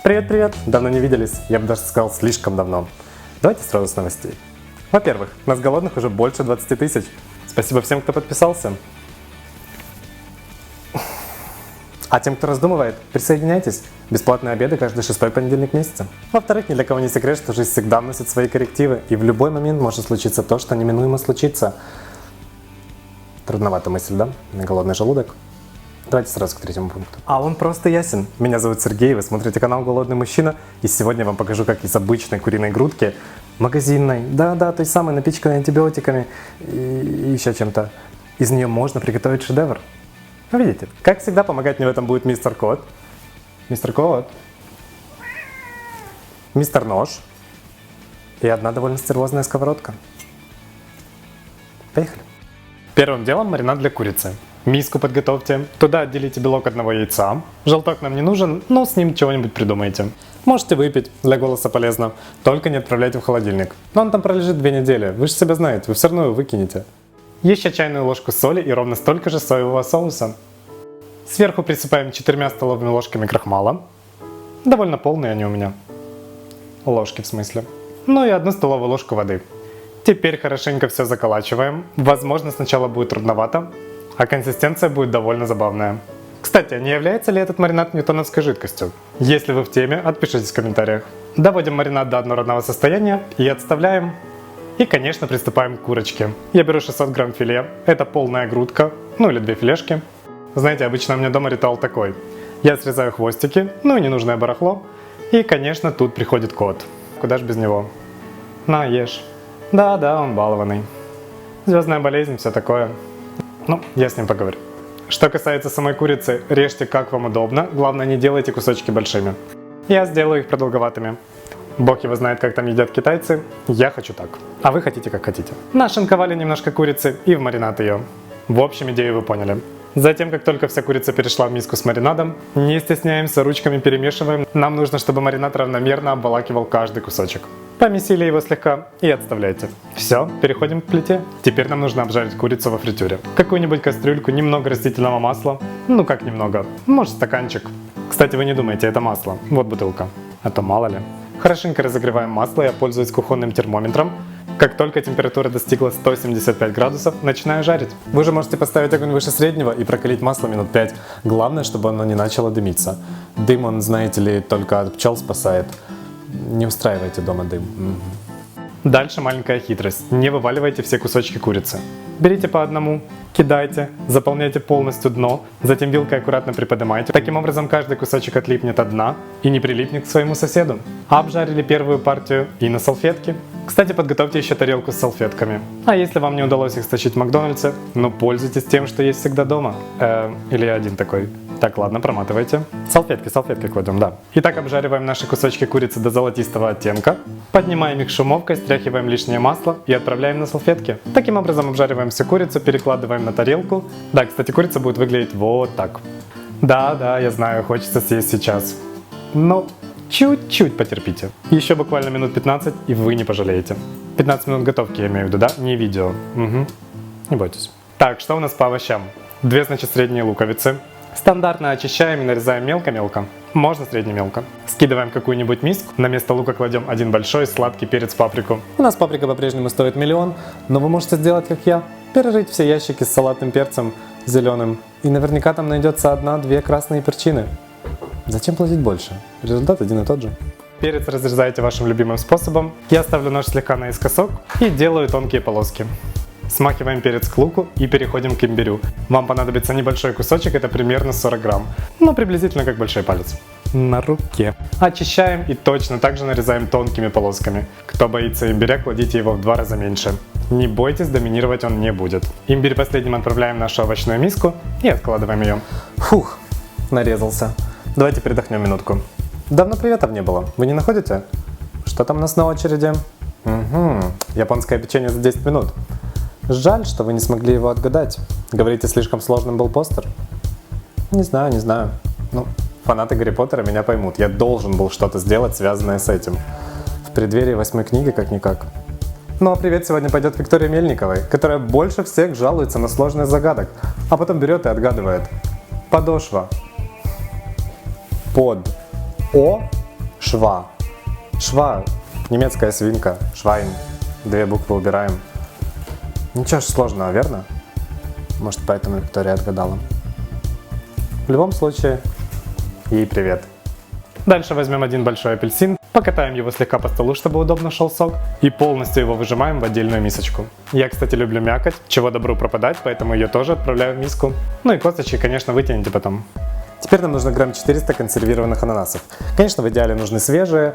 Привет-привет! Давно не виделись, я бы даже сказал слишком давно. Давайте сразу с новостей. Во-первых, нас голодных уже больше 20 тысяч. Спасибо всем, кто подписался. А тем, кто раздумывает, присоединяйтесь. Бесплатные обеды каждый 6-й понедельник месяца. Во-вторых, ни для кого не секрет, что жизнь всегда вносит свои коррективы, и в любой момент может случиться то, что неминуемо случится. Трудновата мысль, да? На голодный желудок. Давайте сразу к третьему пункту. А он просто ясен. Меня зовут Сергей, вы смотрите канал «Голодный мужчина», и сегодня я вам покажу, как из обычной куриной грудки, магазинной, да-да, той самой, напичканной антибиотиками и еще чем-то, из нее можно приготовить шедевр. Вы видите? Как всегда, помогать мне в этом будет мистер Кот. Мистер Кот. Мистер Нож. И одна довольно стервозная сковородка. Поехали. Первым делом маринад для курицы. Миску подготовьте, туда отделите белок одного яйца. Желток нам не нужен, но с ним чего-нибудь придумайте. Можете выпить, для голоса полезно, только не отправляйте в холодильник. Но он там пролежит 2 недели, вы же себя знаете, вы все равно его выкинете. Еще чайную ложку соли и ровно столько же соевого соуса. Сверху присыпаем 4 столовыми ложками крахмала. Довольно полные они у меня. Ложки в смысле. Ну и 1 столовую ложку воды. Теперь хорошенько все заколачиваем. Возможно, сначала будет трудновато, а консистенция будет довольно забавная. Кстати, а не является ли этот маринад ньютоновской жидкостью? Если вы в теме, отпишитесь в комментариях. Доводим маринад до однородного состояния и отставляем. И, конечно, приступаем к курочке. Я беру 600 грамм филе, это полная грудка, ну или 2 филешки. Знаете, обычно у меня дома ритуал такой. Я срезаю хвостики, ну и ненужное барахло. И, конечно, тут приходит кот. Куда ж без него? На, ешь. Да-да, он балованный. Звездная болезнь, все такое. Ну, я с ним поговорю. Что касается самой курицы, режьте как вам удобно, главное не делайте кусочки большими. Я сделаю их продолговатыми. Бог его знает, как там едят китайцы, я хочу так. А вы хотите как хотите. Нашинковали немножко курицы и в маринад ее. В общем, идею вы поняли. Затем, как только вся курица перешла в миску с маринадом, не стесняемся, ручками перемешиваем. Нам нужно, чтобы маринад равномерно обволакивал каждый кусочек. Помесили его слегка и отставляйте. Все, переходим к плите. Теперь нам нужно обжарить курицу во фритюре. Какую-нибудь кастрюльку, немного растительного масла. Ну как немного, может стаканчик. Кстати, вы не думайте, это масло. Вот бутылка. А то мало ли. Хорошенько разогреваем масло, я пользуюсь кухонным термометром. Как только температура достигла 175 градусов, начинаю жарить. Вы же можете поставить огонь выше среднего и прокалить масло минут 5. Главное, чтобы оно не начало дымиться. Дым, он, знаете ли, только от пчел спасает. Не устраивайте дома дым. Дальше маленькая хитрость. Не вываливайте все кусочки курицы. Берите по одному, кидайте, заполняйте полностью дно, затем вилкой аккуратно приподнимайте. Таким образом каждый кусочек отлипнет от дна и не прилипнет к своему соседу. Обжарили первую партию и на салфетке. Кстати, подготовьте еще тарелку с салфетками. А если вам не удалось их стащить в Макдональдсе, ну пользуйтесь тем, что есть всегда дома. Или один такой. Так, ладно, проматывайте. Салфетки кладем, да. Итак, обжариваем наши кусочки курицы до золотистого оттенка. Поднимаем их шумовкой, стряхиваем лишнее масло и отправляем на салфетки. Таким образом обжариваем всю курицу, перекладываем на тарелку. Да, кстати, курица будет выглядеть вот так. Да, я знаю, хочется съесть сейчас. Но чуть-чуть потерпите. Еще буквально минут 15, и вы не пожалеете. 15 минут готовки, я имею в виду, да? Не видео. Угу. Не бойтесь. Так, что у нас по овощам? 2, значит, средние луковицы. Стандартно очищаем и нарезаем мелко-мелко. Можно средне-мелко. Скидываем какую-нибудь миску. На место лука кладем 1 большой сладкий перец, паприку. У нас паприка по-прежнему стоит 1 000 000, но вы можете сделать как я. Перерыть все ящики с салатным перцем зеленым. И наверняка там найдется 1-2 красные перчины. Зачем платить больше? Результат один и тот же. Перец разрезайте вашим любимым способом. Я ставлю нож слегка наискосок и делаю тонкие полоски. Смахиваем перец к луку и переходим к имбирю. Вам понадобится небольшой кусочек, это примерно 40 грамм. Ну, приблизительно как большой палец. На руке. Очищаем и точно так же нарезаем тонкими полосками. Кто боится имбиря, кладите его в 2 раза меньше. Не бойтесь, доминировать он не будет. Имбирь последним отправляем в нашу овощную миску и откладываем ее. Фух, нарезался. Давайте передохнем минутку. Давно приветов не было, вы не находите? Что там у нас на очереди? Японское печенье за 10 минут. Жаль, что вы не смогли его отгадать. Говорите, слишком сложным был постер? Не знаю. Ну, фанаты Гарри Поттера меня поймут. Я должен был что-то сделать, связанное с этим. В преддверии 8-й книги как-никак. Ну а привет сегодня пойдет Виктории Мельниковой, которая больше всех жалуется на сложность загадок, а потом берет и отгадывает. Подошва. Под. О. Шва. Шва. Немецкая свинка. Швайн. 2 буквы убираем. Ничего ж сложного, верно? Может, поэтому Виктория отгадала. В любом случае, ей привет. Дальше возьмем один большой апельсин, покатаем его слегка по столу, чтобы удобно шел сок, и полностью его выжимаем в отдельную мисочку. Я, кстати, люблю мякоть, чего добру пропадать, поэтому ее тоже отправляю в миску. Ну и косточки, конечно, вытяните потом. Теперь нам нужно грамм 400 консервированных ананасов. Конечно, в идеале нужны свежие,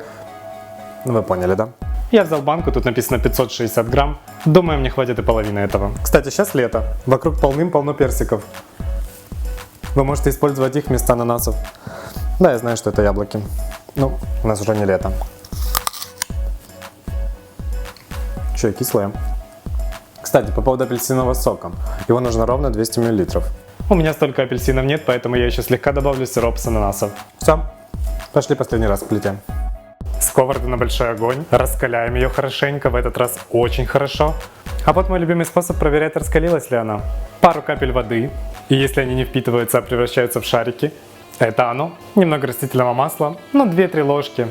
ну вы поняли, да? Я взял банку, тут написано 560 грамм. Думаю, мне хватит и половины этого. Кстати, сейчас лето. Вокруг полным-полно персиков. Вы можете использовать их вместо ананасов. Да, я знаю, что это яблоки. Ну, у нас уже не лето. Че, кислое? Кстати, по поводу апельсинового сока. Его нужно ровно 200 мл. У меня столько апельсинов нет, поэтому я еще слегка добавлю сироп с ананасов. Все, пошли последний раз к плите. Сковороду на большой огонь, раскаляем ее хорошенько, в этот раз очень хорошо. А вот мой любимый способ проверять, раскалилась ли она. Пару капель воды, и если они не впитываются, а превращаются в шарики, это оно. Немного растительного масла, ну 2-3 ложки,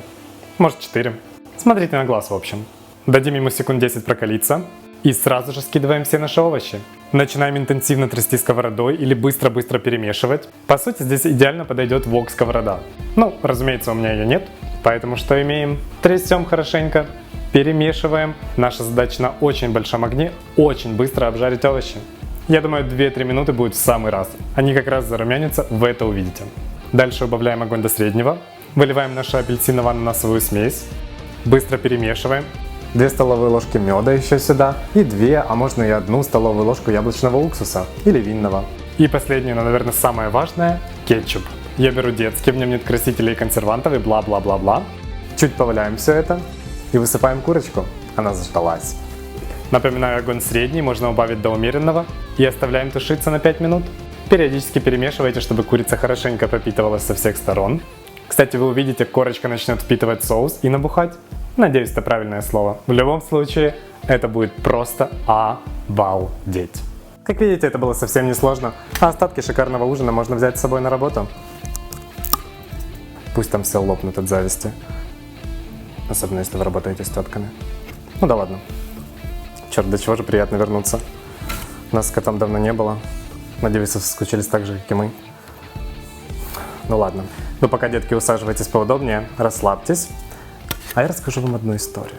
может 4. Смотрите на глаз в общем. Дадим ему секунд 10 прокалиться. И сразу же скидываем все наши овощи. Начинаем интенсивно трясти сковородой или быстро-быстро перемешивать. По сути, здесь идеально подойдет вок-сковорода. Ну, разумеется, у меня ее нет, поэтому что имеем? Трясем хорошенько, перемешиваем. Наша задача на очень большом огне очень быстро обжарить овощи. Я думаю, 2-3 минуты будет в самый раз. Они как раз зарумянятся, вы это увидите. Дальше убавляем огонь до среднего. Выливаем нашу апельсиново-ананасовую смесь. Быстро перемешиваем. 2 столовые ложки меда еще сюда. И 2, а можно и 1 столовую ложку яблочного уксуса или винного. И последнее, но, наверное, самое важное – кетчуп. Я беру детский, в нем нет красителей и консервантов и бла-бла-бла-бла. Чуть поваляем все это и высыпаем курочку. Она заждалась. Напоминаю, огонь средний, можно убавить до умеренного. И оставляем тушиться на 5 минут. Периодически перемешивайте, чтобы курица хорошенько пропитывалась со всех сторон. Кстати, вы увидите, корочка начнет впитывать соус и набухать. Надеюсь, это правильное слово. В любом случае, это будет просто обалдеть. Как видите, это было совсем не сложно. А остатки шикарного ужина можно взять с собой на работу. Пусть там все лопнут от зависти. Особенно, если вы работаете с тетками. Ну да ладно. Черт, до чего же приятно вернуться. Нас с котом давно не было. Надеюсь, вы соскучились так же, как и мы. Ну ладно. Вы пока, детки, усаживайтесь поудобнее, расслабьтесь. А я расскажу вам одну историю.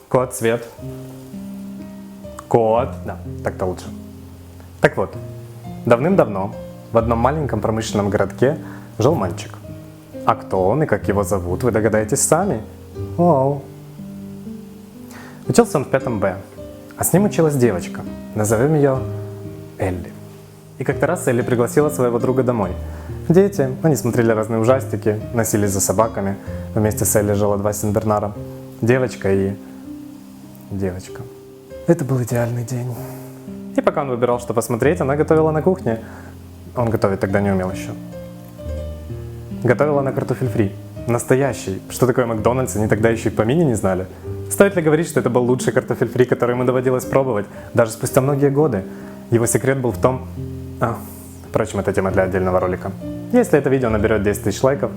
Кот, Свет. Кот. Да, так-то лучше. Так вот, давным-давно в одном маленьком промышленном городке жил мальчик. А кто он и как его зовут, вы догадаетесь сами. Оу. Учился он в 5 Б, а с ним училась девочка. Назовем ее Элли. И как-то раз Элли пригласила своего друга домой. Дети, они смотрели разные ужастики, носились за собаками. Вместе с Элли жила 2 сенбернара. Девочка и девочка. Это был идеальный день. И пока он выбирал, что посмотреть, она готовила на кухне. Он готовить тогда не умел еще. Готовила она картофель фри. Настоящий. Что такое Макдональдс, они тогда еще и в помине не знали. Стоит ли говорить, что это был лучший картофель фри, который ему доводилось пробовать, даже спустя многие годы. Его секрет был в том... Впрочем, это тема для отдельного ролика. Если это видео наберет 10 тысяч лайков,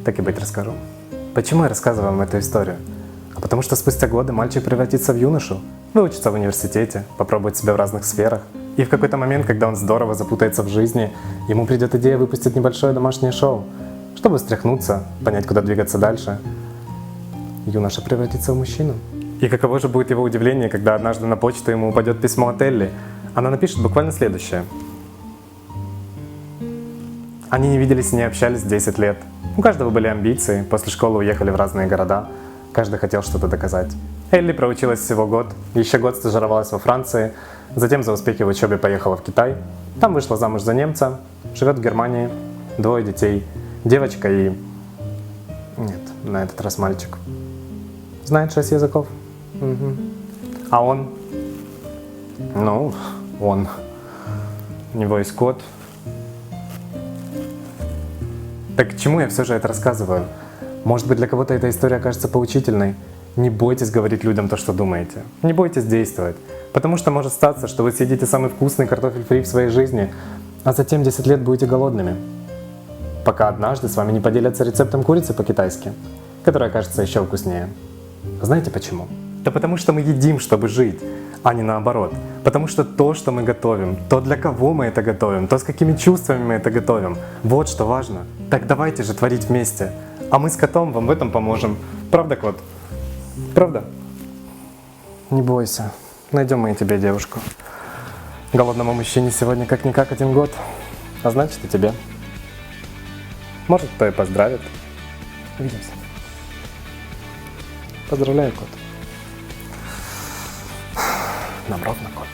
так и быть расскажу. Почему я рассказываю вам эту историю? А потому что спустя годы мальчик превратится в юношу, выучится в университете, попробует себя в разных сферах. И в какой-то момент, когда он здорово запутается в жизни, ему придет идея выпустить небольшое домашнее шоу, чтобы встряхнуться, понять, куда двигаться дальше. Юноша превратится в мужчину. И каково же будет его удивление, когда однажды на почту ему упадет письмо от Элли. Она напишет буквально следующее. Они не виделись и не общались 10 лет. У каждого были амбиции, после школы уехали в разные города. Каждый хотел что-то доказать. Элли проучилась всего год, еще год стажировалась во Франции, затем за успехи в учебе поехала в Китай. Там вышла замуж за немца, живет в Германии, 2 детей, девочка и... Нет, на этот раз мальчик. Знает 6 языков. Угу. А он? Ну, он. У него есть кот. Так к чему я все же это рассказываю? Может быть, для кого-то эта история окажется поучительной. Не бойтесь говорить людям то, что думаете. Не бойтесь действовать. Потому что может статься, что вы съедите самый вкусный картофель фри в своей жизни, а затем 10 лет будете голодными. Пока однажды с вами не поделятся рецептом курицы по-китайски, которая кажется еще вкуснее. Знаете почему? Да потому что мы едим, чтобы жить, а не наоборот. Потому что то, что мы готовим, то, для кого мы это готовим, то, с какими чувствами мы это готовим, вот что важно. Так давайте же творить вместе. А мы с котом вам в этом поможем. Правда, кот? Правда? Не бойся, найдем мы и тебе девушку. Голодному мужчине сегодня как-никак 1 год, а значит и тебе. Может, кто и поздравит. Увидимся. Поздравляю, кот. Нам ровно, кот.